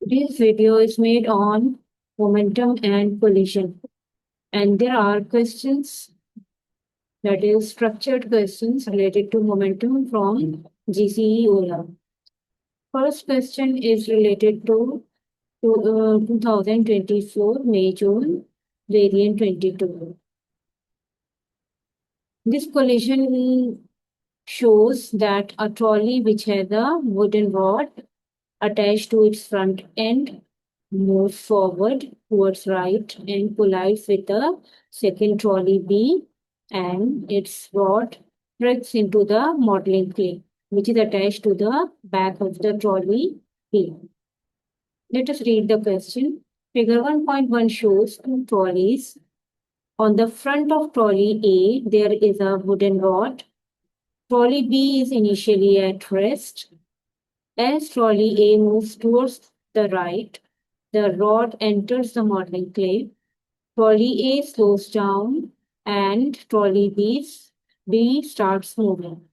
This video is made on momentum and collision, and there are questions, that is structured questions related to momentum from GCE OLA. First question is related to 2024 May-June variant 22. This collision shows that a trolley which has a wooden rod attached to its front end moves forward towards right and collides with the second trolley B, and its rod frets into the modeling clay, which is attached to the back of the trolley B. Let us read the question. Figure 1.1 shows two trolleys. On the front of trolley A, there is a wooden rod. Trolley B is initially at rest. As trolley A moves towards the right, the rod enters the modeling clay. Trolley A slows down and trolley B starts moving.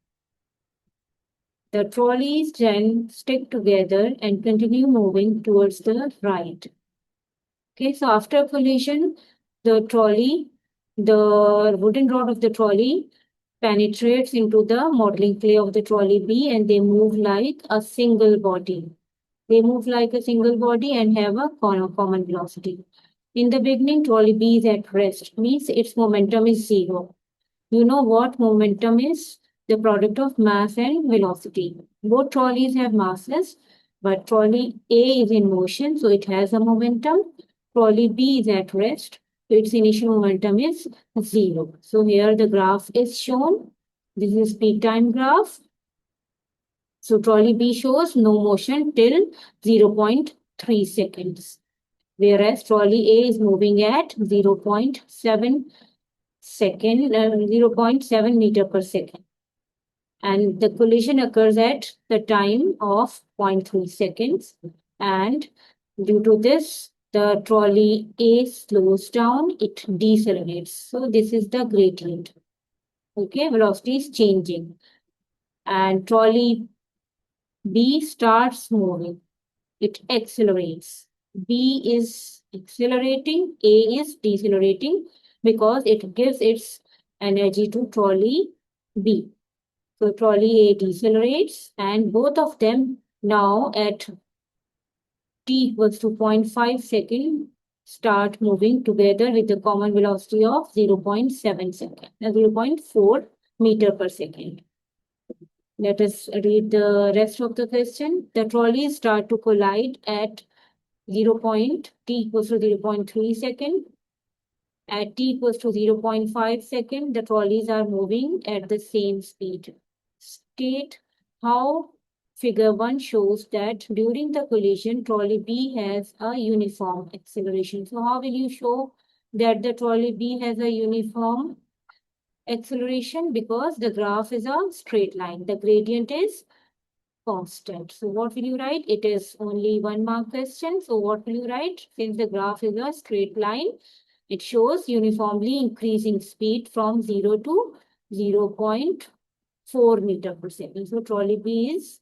The trolleys then stick together and continue moving towards the right. Okay, so after collision, the wooden rod of the trolley penetrates into the modeling clay of the trolley B, and they move like a single body. They move like a single body and have a common velocity. In the beginning, trolley B is at rest, means its momentum is zero. You know what momentum is? The product of mass and velocity. Both trolleys have masses, but trolley A is in motion, so it has a momentum. Trolley B is at rest, so its initial momentum is zero. So here the graph is shown. This is peak time graph. So trolley B shows no motion till 0.3 seconds, whereas trolley A is moving at 0.7 meter per second. And the collision occurs at the time of 0.3 seconds. And due to this, the trolley A slows down, it decelerates. So this is the gradient. Okay, velocity is changing. And trolley B starts moving. It accelerates. B is accelerating, A is decelerating because it gives its energy to trolley B. So trolley A decelerates, and both of them now at t equals to 0.5 second start moving together with a common velocity of 0.7 second, 0.4 meter per second. Let us read the rest of the question. The trolleys start to collide at t equals to 0.3 second. At t equals to 0.5 second, the trolleys are moving at the same speed. State how figure 1 shows that during the collision, trolley B has a uniform acceleration. So how will you show that the trolley B has a uniform acceleration? Because the graph is a straight line. The gradient is constant. So what will you write? It is only 1 mark question. So what will you write? Since the graph is a straight line, it shows uniformly increasing speed from 0 to 0.4 meter per second. So trolley B is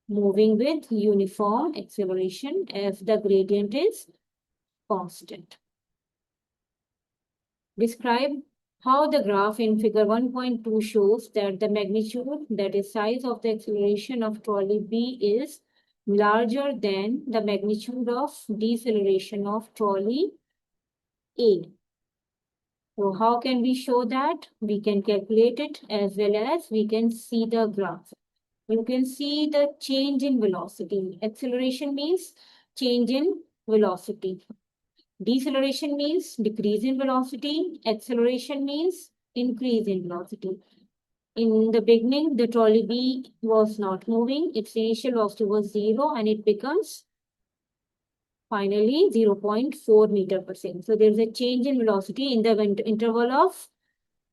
moving with uniform acceleration as the gradient is constant. Describe how the graph in figure 1.2 shows that the magnitude, that is size of the acceleration of trolley B, is larger than the magnitude of deceleration of trolley A. So how can we show that? We can calculate it as well as we can see the graph. You can see the change in velocity. Acceleration means change in velocity. Deceleration means decrease in velocity. Acceleration means increase in velocity. In the beginning, the trolley B was not moving. Its initial velocity was 0 and it becomes finally 0.4 meter per second. So there is a change in velocity in the interval of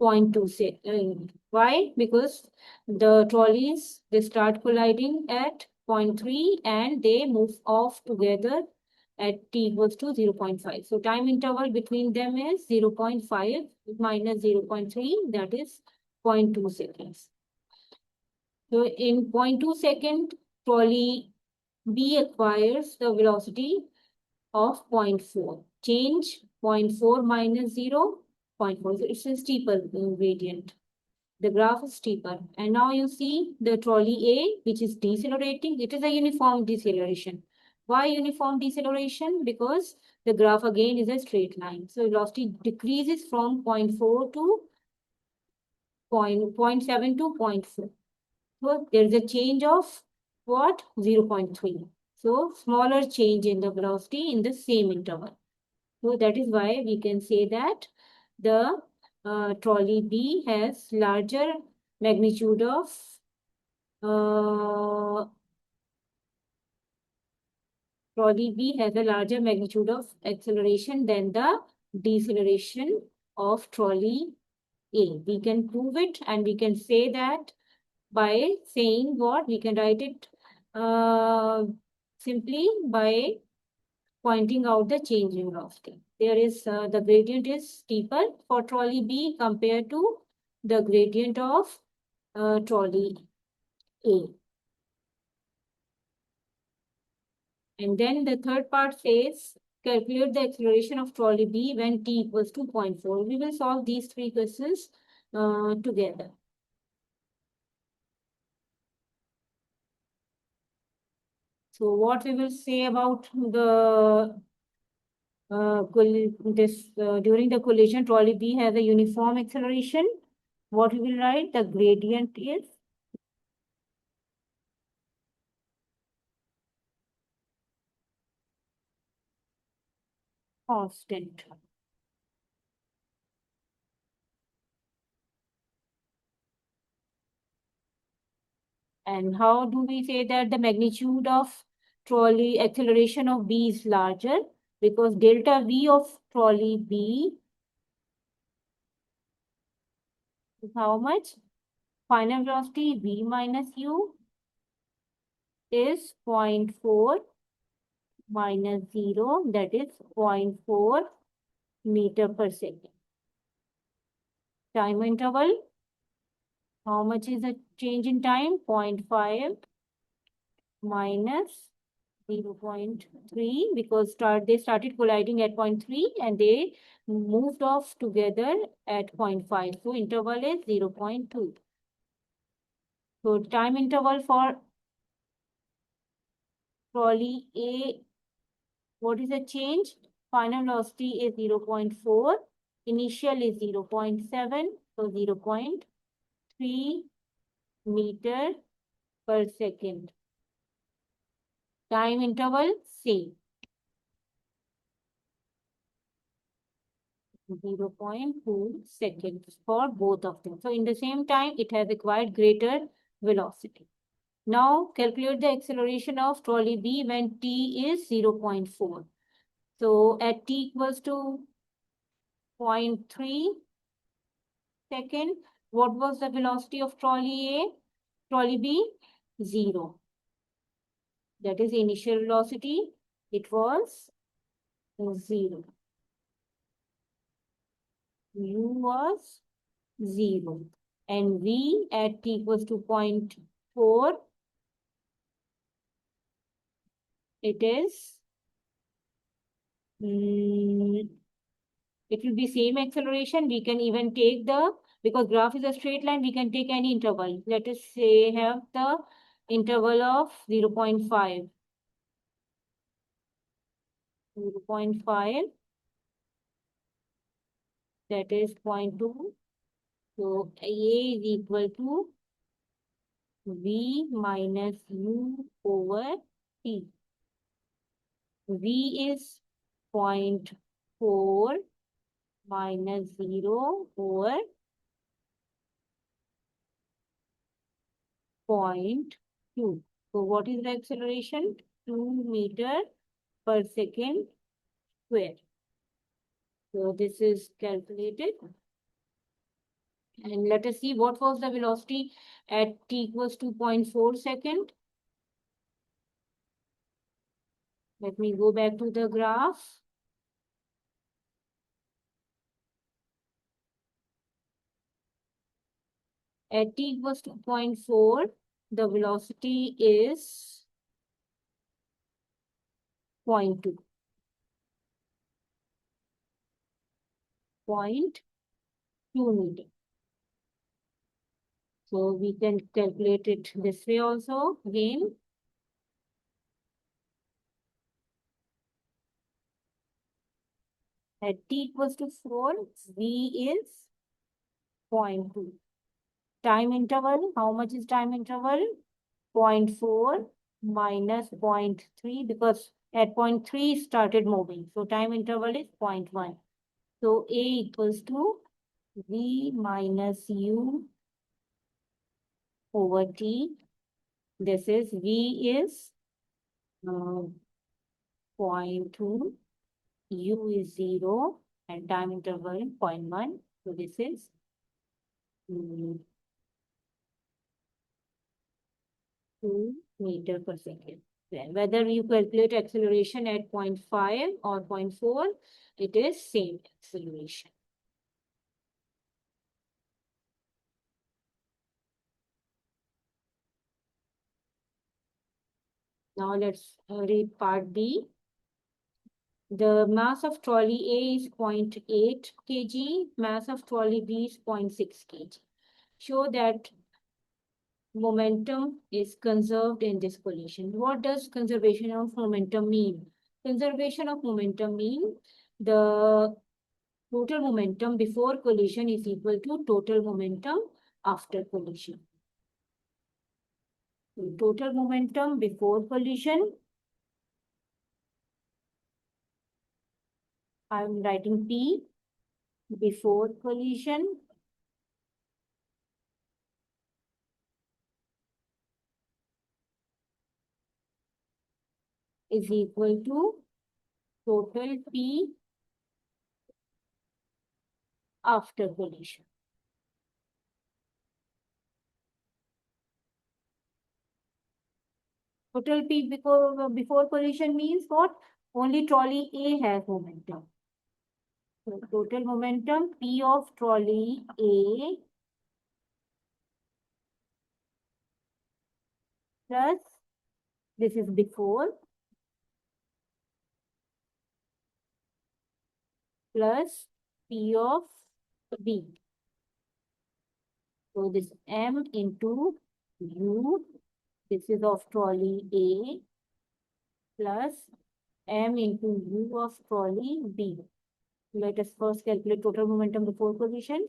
0.2 seconds. Why? Because the trolleys, they start colliding at 0.3 and they move off together at t equals to 0.5. So time interval between them is 0.5 minus 0.3, that is 0.2 seconds. So in 0.2 second, trolley B acquires the velocity of 0.4. Change 0.4 minus 0, 0.4. So it's a steeper gradient. The graph is steeper. And now you see the trolley A, which is decelerating. It is a uniform deceleration. Why uniform deceleration? Because the graph again is a straight line. So velocity decreases from 0.4 to 0.7 to 0.4. So there is a change of what? 0.3. So smaller change in the velocity in the same interval. So that is why we can say that the trolley B has larger magnitude of trolley B has a larger magnitude of acceleration than the deceleration of trolley A. We can prove it and we can say that by saying what? We can write it simply by pointing out the change in velocity. There is the gradient is steeper for trolley B compared to the gradient of trolley A. And then the third part says calculate the acceleration of trolley B when t equals to 0.4. We will solve these three questions together. So what we will say about the during the collision, trolley B has a uniform acceleration. What we will write? The gradient is constant. And how do we say that the magnitude of trolley acceleration of B is larger? Because delta V of trolley B is how much? Final velocity V minus U is 0.4 minus 0, that is 0.4 meter per second. Time interval, how much is the change in time? 0.5 minus 0.3, because they started colliding at 0.3 and they moved off together at 0.5. So interval is 0.2. So time interval for trolley A, what is the change? Final velocity is 0.4. Initial is 0.7. So 0.3 meter per second. Time interval same. 0.2 seconds for both of them. So in the same time, it has acquired greater velocity. Now calculate the acceleration of trolley B when t is 0.4. So at t equals to 0.3 second, what was the velocity of trolley A? Trolley B? 0. That is initial velocity. It was 0. U was 0. And V at t equals to 0.4, it is, it will be same acceleration. We can even take because graph is a straight line, we can take any interval. Let us say have the interval of 0.5. 0.5, that is 0.2. So A is equal to V minus U over T. V is 0.4 minus 0 over 0.2. So what is the acceleration? 2 meter per second square. So this is calculated. And let us see what was the velocity at t equals to 0.4 second. Let me go back to the graph. At t equals to 0.4, the velocity is 0.2. 0.2 meter. So we can calculate it this way also again. At t equals to 4, V is 0.2. Time interval, how much is time interval? 0.4 minus 0.3 because at 0.3 started moving. So time interval is 0.1. So A equals to V minus U over T. This is V is 0.2, U is 0, and time interval 0.1. So this is 2 meter per second. Then whether you calculate acceleration at 0.5 or 0.4, it is same acceleration. Now let's read part B. The mass of trolley A is 0.8 kg, mass of trolley B is 0.6 kg. Show that momentum is conserved in this collision. What does conservation of momentum mean? Conservation of momentum means the total momentum before collision is equal to total momentum after collision. Total momentum before collision, I am writing P, before collision is equal to total P after collision. Total P before collision means what? Only trolley A has momentum. So total momentum P of trolley A plus, this is before, plus P of B. So this M into U, this is of trolley A, plus M into U of trolley B. Let us first calculate total momentum before collision.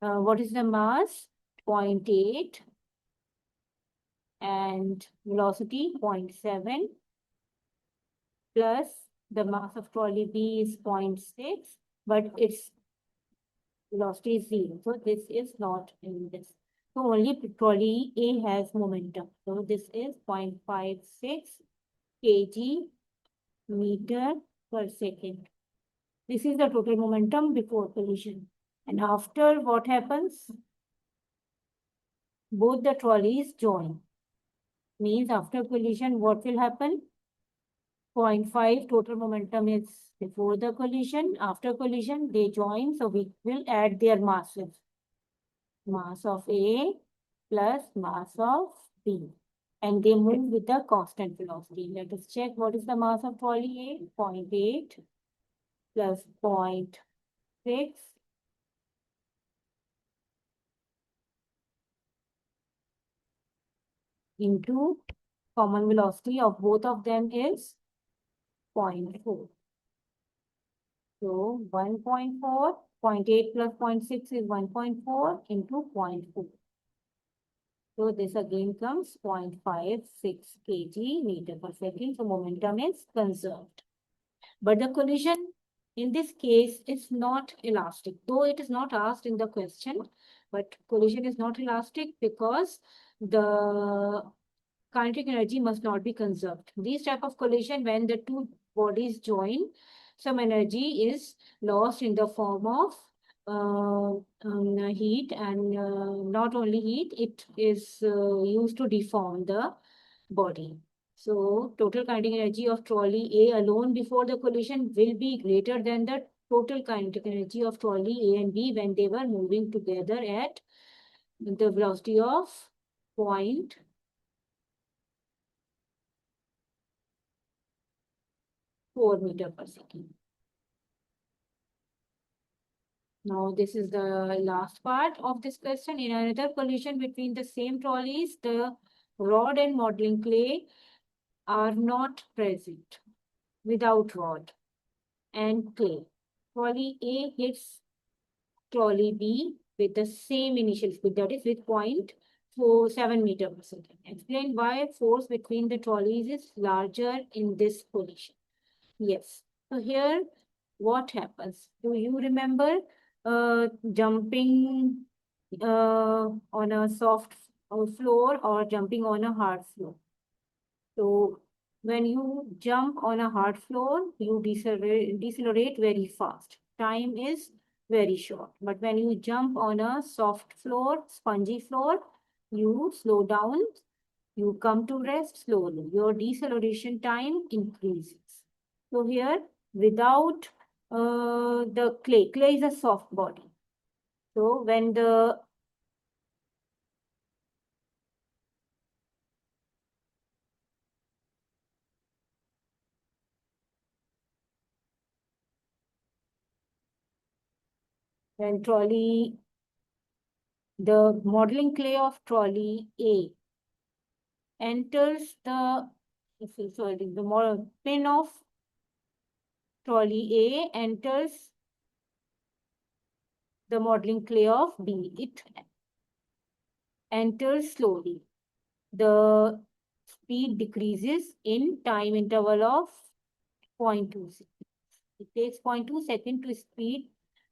What is the mass? 0.8 and velocity 0.7 plus the mass of trolley B is 0.6, but its velocity is 0. So this is not in this. So only trolley A has momentum. So this is 0.56 kg meter per second. This is the total momentum before collision. And after, what happens? Both the trolleys join. Means after collision, what will happen? 0.5 total momentum is before the collision. After collision, they join. So we will add their masses. Mass of A plus mass of B. And they move with the constant velocity. Let us check what is the mass of trolley A. 0.8 plus 0.6 into common velocity of both of them is 0.4. So 1.4, 0.8 plus 0.6 is 1.4 into 0.4. So this again comes 0.56 kg meter per second. So momentum is conserved. But the collision in this case is not elastic. Though it is not asked in the question, but collision is not elastic because the kinetic energy must not be conserved. These type of collision, when the two bodies join, some energy is lost in the form of heat, and not only heat, it is used to deform the body. So total kinetic energy of trolley A alone before the collision will be greater than the total kinetic energy of trolley A and B when they were moving together at the velocity of 0.4. 4 meters per second. Now, this is the last part of this question. In another collision between the same trolleys, the rod and modeling clay are not present. Without rod and clay, trolley A hits trolley B with the same initial speed, that is with 0.47 meters per second. Explain why force between the trolleys is larger in this collision. Yes. So here, what happens? Do you remember jumping on a soft floor or jumping on a hard floor? So when you jump on a hard floor, you decelerate very fast. Time is very short. But when you jump on a soft floor, spongy floor, you slow down, you come to rest slowly. Your deceleration time increases. So here, without the clay is a soft body. So when the modeling clay of trolley A enters the pin of trolley A enters the modeling clay of B. It enters slowly. The speed decreases in time interval of 0.2 seconds. It takes 0.2 seconds to speed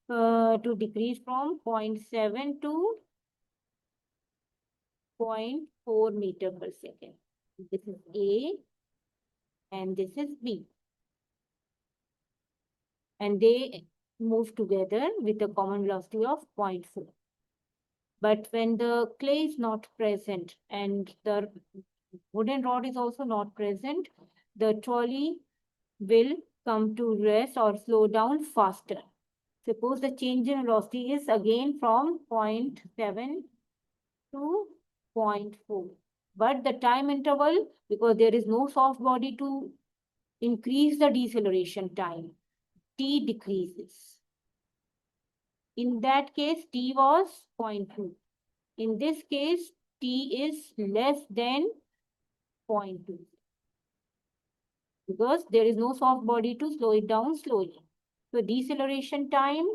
to decrease from 0.7 to 0.4 meter per second. This is A and this is B. And they move together with a common velocity of 0.4. But when the clay is not present and the wooden rod is also not present, the trolley will come to rest or slow down faster. Suppose the change in velocity is again from 0.7 to 0.4. But the time interval, because there is no soft body to increase the deceleration time, t decreases. In that case, t was 0.2. In this case, t is less than 0.2 because there is no soft body to slow it down slowly. So deceleration time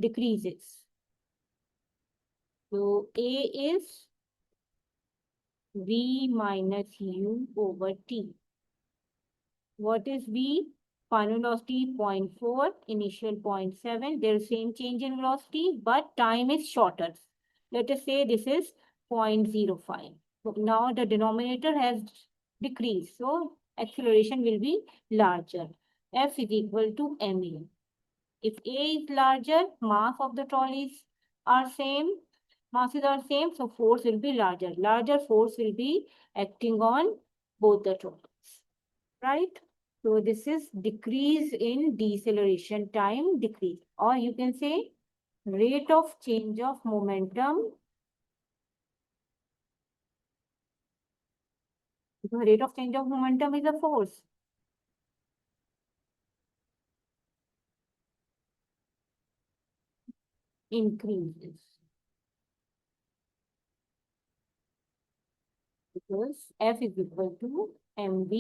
decreases. So A is V minus U over T. What is V? Final velocity 0.4, initial 0.7. There is same change in velocity, but time is shorter. Let us say this is 0.05. So now the denominator has decreased. So acceleration will be larger. F is equal to ma. If A is larger, mass of the trolleys are same, masses are same, so force will be larger. Larger force will be acting on both the trolleys, right? So this is decrease in deceleration time decrease, or you can say rate of change of momentum. The rate of change of momentum is a force. Increases. Because F is equal to mv.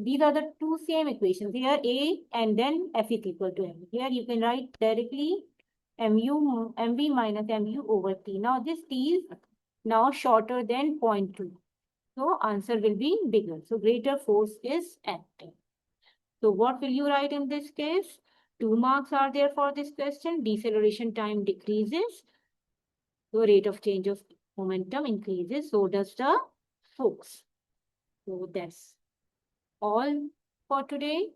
These are the two same equations. Here A and then F is equal to mv. Here you can write directly mv minus mu over t. Now this t is now shorter than 0.2. So answer will be bigger. So greater force is acting. So what will you write in this case? 2 marks are there for this question. Deceleration time decreases. So rate of change of momentum increases. So does the force. So that's all for today.